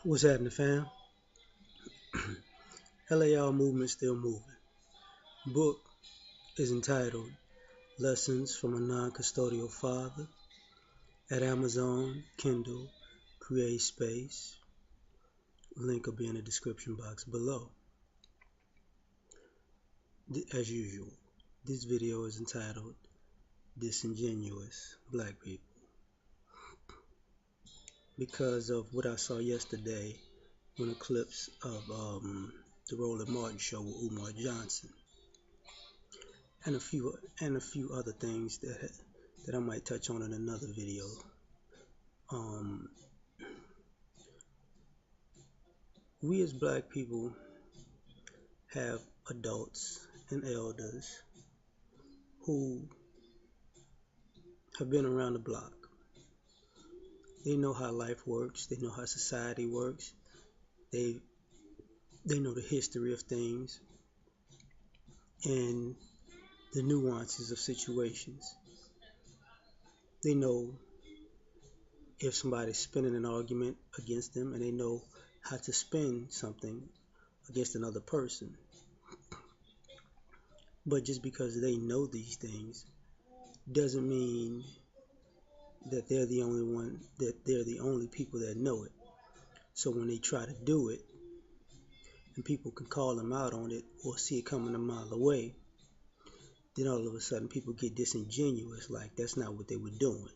What's happening, fam? L.A.R movement still moving. Book is entitled Lessons from a Non-Custodial Father at Amazon, Kindle, Create Space. Link will be in the description box below. As usual, this video is entitled Disingenuous Black People because of what I saw yesterday on a clips of the Roland Martin show with Umar Johnson and a few other things that I might touch on in another video. Um, we as black people have adults and elders who have been around the block. They know how life works. They know how society works. They know the history of things and the nuances of situations. They know if somebody's spinning an argument against them, and they know how to spin something against another person. But just because they know these things doesn't mean that they're the only people that know it. So when they try to do it and people can call them out on it or see it coming a mile away, then all of a sudden people get disingenuous, like that's not what they were doing.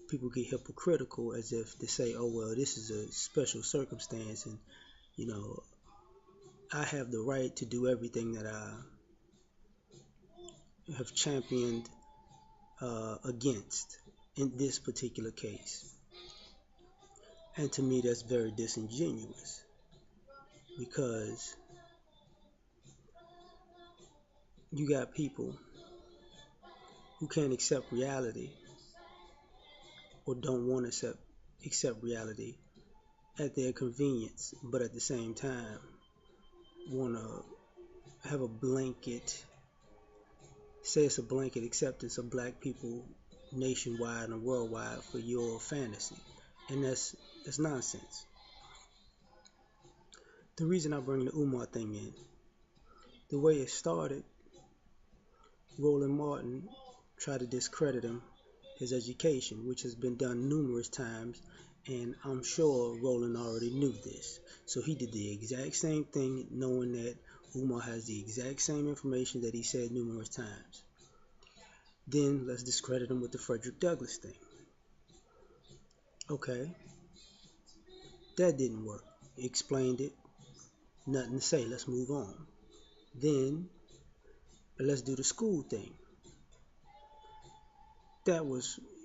People get hypocritical as if they say, oh well, this is a special circumstance, and you know, I have the right to do everything that I have championed against in this particular case. And to me that's very disingenuous, because you got people who can't accept reality or don't want to accept reality at their convenience, but at the same time want to have a blanket, say it's a blanket acceptance of black people nationwide and worldwide for your fantasy. And that's nonsense. The reason I bring the Umar thing in, the way it started, Roland Martin tried to discredit him, his education, which has been done numerous times, and I'm sure Roland already knew this. So he did the exact same thing, knowing that Umar has the exact same information that he said numerous times. Then let's discredit him with the Frederick Douglass thing. Okay, that didn't work. He explained it, nothing to say, let's move on. Then let's do the school thing.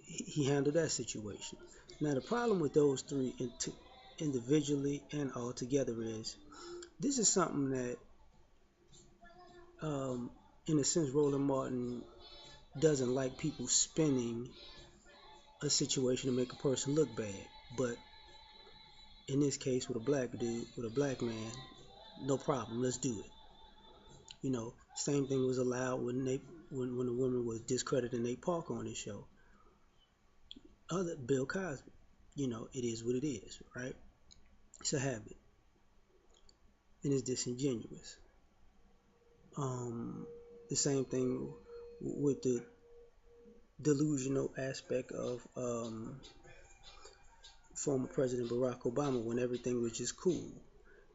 He handled that situation. Now the problem with those three individually and all together is this is something that in a sense Roland Martin doesn't like people spinning a situation to make a person look bad. But in this case with a black dude, with a black man, no problem, let's do it. You know, same thing was allowed when the woman was discrediting Nate Parker on his show. Other Bill Cosby, you know, it is what it is, right? It's a habit, and it's disingenuous. The same thing with the delusional aspect of former President Barack Obama when everything was just cool,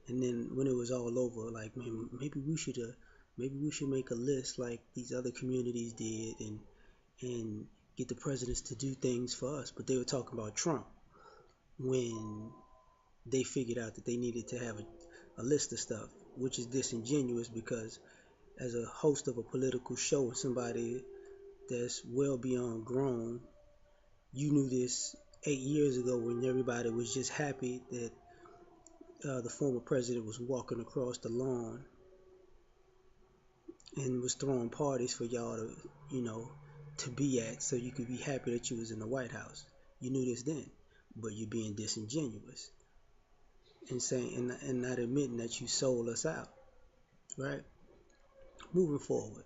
and then when it was all over, like, man, maybe we should make a list like these other communities did, and get the presidents to do things for us. But they were talking about Trump when they figured out that they needed to have a list of stuff, which is disingenuous because as a host of a political show and somebody that's well beyond grown, you knew this 8 years ago when everybody was just happy that the former president was walking across the lawn and was throwing parties for y'all to, you know, to be at, so you could be happy that you was in the White House. You knew this then, but you're being disingenuous and saying and not admitting that you sold us out, right? Moving forward,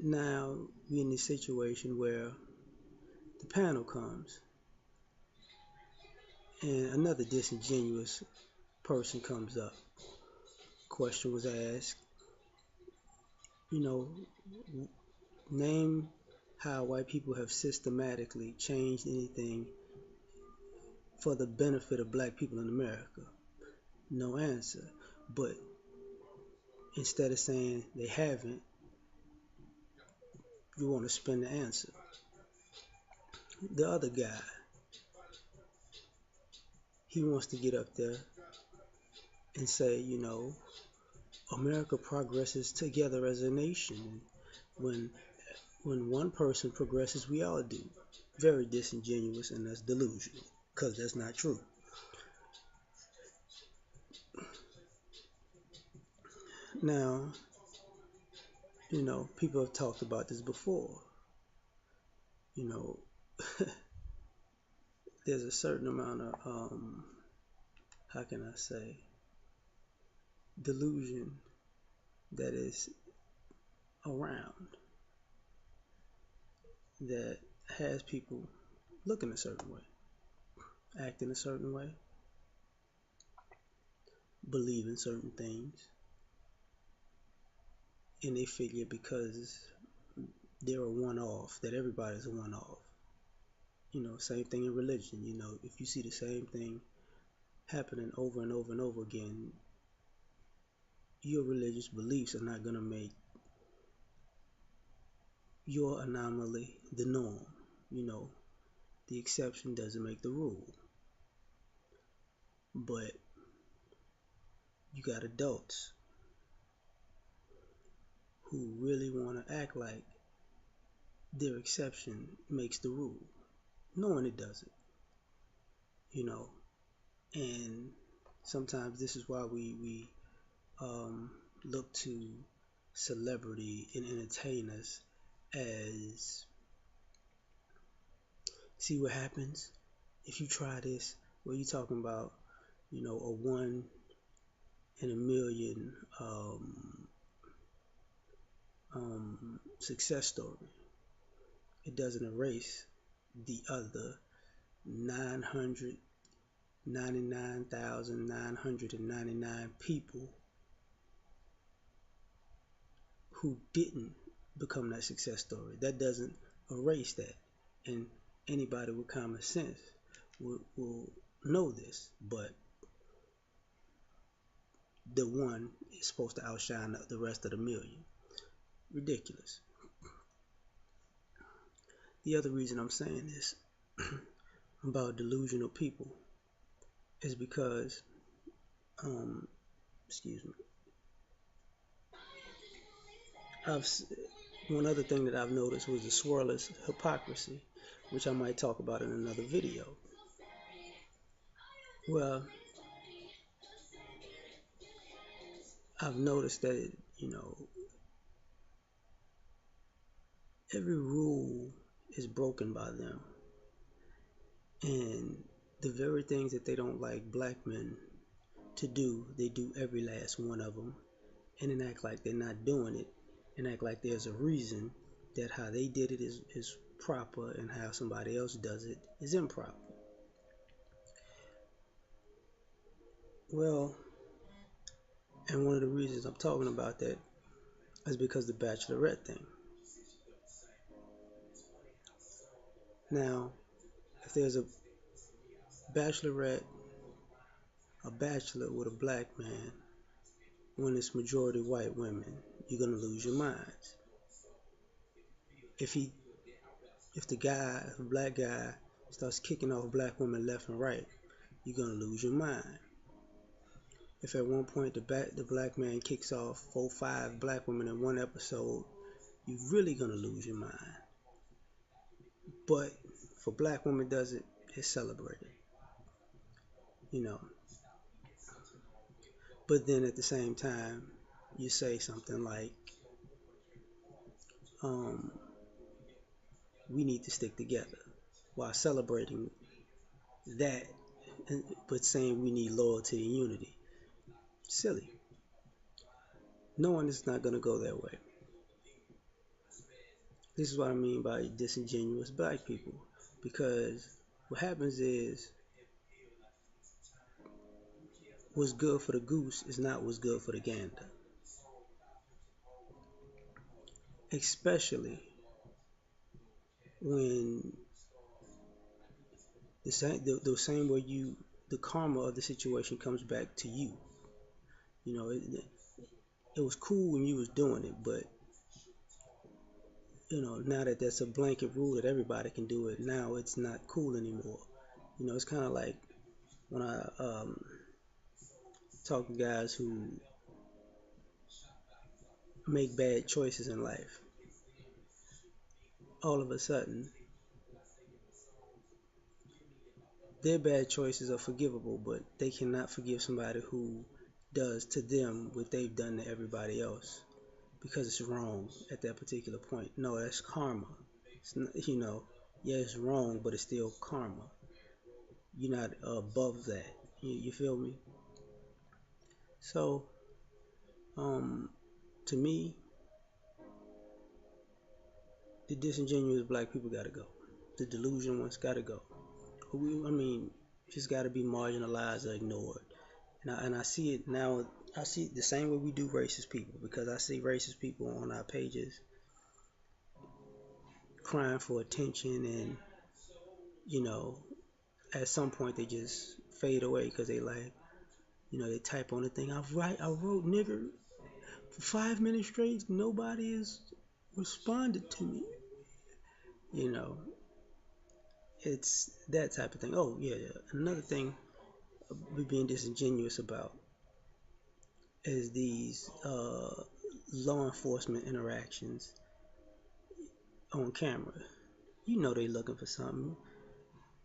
now we're in this situation where the panel comes And another disingenuous person comes up. Question was asked, you know, name how white people have systematically changed anything for the benefit of black people in America. No answer. But instead of saying they haven't, you want to spin the answer. The other guy, he wants to get up there and say, America progresses together as a nation. When when one person progresses, we all do. Very disingenuous, and that's delusional, because that's not true. Now, people have talked about this before. You know, there's a certain amount of, how can I say, delusion that is around that has people looking a certain way, acting a certain way, believing certain things, and they figure because they're a one-off, that everybody's a one-off. Same thing in religion. If you see the same thing happening over and over and over again, your religious beliefs are not going to make your anomaly the norm. The exception doesn't make the rule. But you got adults who really want to act like their exception makes the rule, knowing it doesn't. And sometimes this is why we look to celebrity and entertainers as, see what happens if you try this. Well, you talking about, a 1 in a million success story. It doesn't erase the other 999,999 people who didn't become that success story. That doesn't erase that. And anybody with common sense will know this. But the one is supposed to outshine the rest of the million. Ridiculous. The other reason I'm saying this about delusional people is because, excuse me, one other thing that I've noticed was the swirlers' hypocrisy, which I might talk about in another video. Well, I've noticed that, every rule is broken by them. And the very things that they don't like black men to do, they do every last one of them, and then act like they're not doing it, and act like there's a reason that how they did it is proper and how somebody else does it is improper. Well, and one of the reasons I'm talking about that is because the bachelorette thing. Now, if there's a bachelorette, a bachelor with a black man, when it's majority white women, you're gonna lose your minds. If the black guy starts kicking off black women left and right, you're gonna lose your mind. If at one point the black man kicks off 4, 5 black women in one episode, you're really gonna lose your mind. But for black women does it, it's celebrated. But then at the same time, you say something like, we need to stick together, while celebrating that, but saying we need loyalty and unity. Silly. No one is not going to go that way. This is what I mean by disingenuous black people. Because what happens is, what's good for the goose is not what's good for the gander. Especially when the same way the karma of the situation comes back to you. You know, it was cool when you was doing it, but now that that's a blanket rule that everybody can do it, now it's not cool anymore. It's kind of like when I talk to guys who make bad choices in life. All of a sudden, their bad choices are forgivable, but they cannot forgive somebody who does to them what they've done to everybody else because it's wrong at that particular point. No, that's karma. It's not, yeah, it's wrong, but it's still karma. You're not above that. You feel me? So, um, to me, the disingenuous black people gotta go. The delusional ones gotta go. I mean, just gotta be marginalized or ignored. And I see it now. I see it the same way we do racist people, because I see racist people on our pages crying for attention, and you know, at some point they just fade away because they like, they type on the thing. I wrote nigger for 5 minutes straight. Nobody has responded to me. You know, it's that type of thing. Oh yeah, yeah. Another thing we're being disingenuous about is these law enforcement interactions on camera. They looking for something.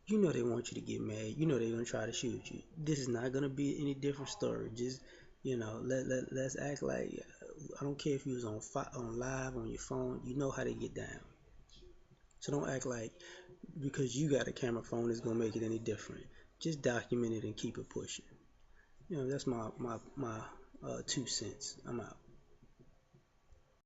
They want you to get mad. They're gonna try to shoot you. This is not gonna be any different story. Just let's act like I don't care if you was on live on your phone. You know how they get down. So don't act like because you got a camera phone it's gonna make it any different. Just document it and keep it pushing. That's my 2 cents. I'm out.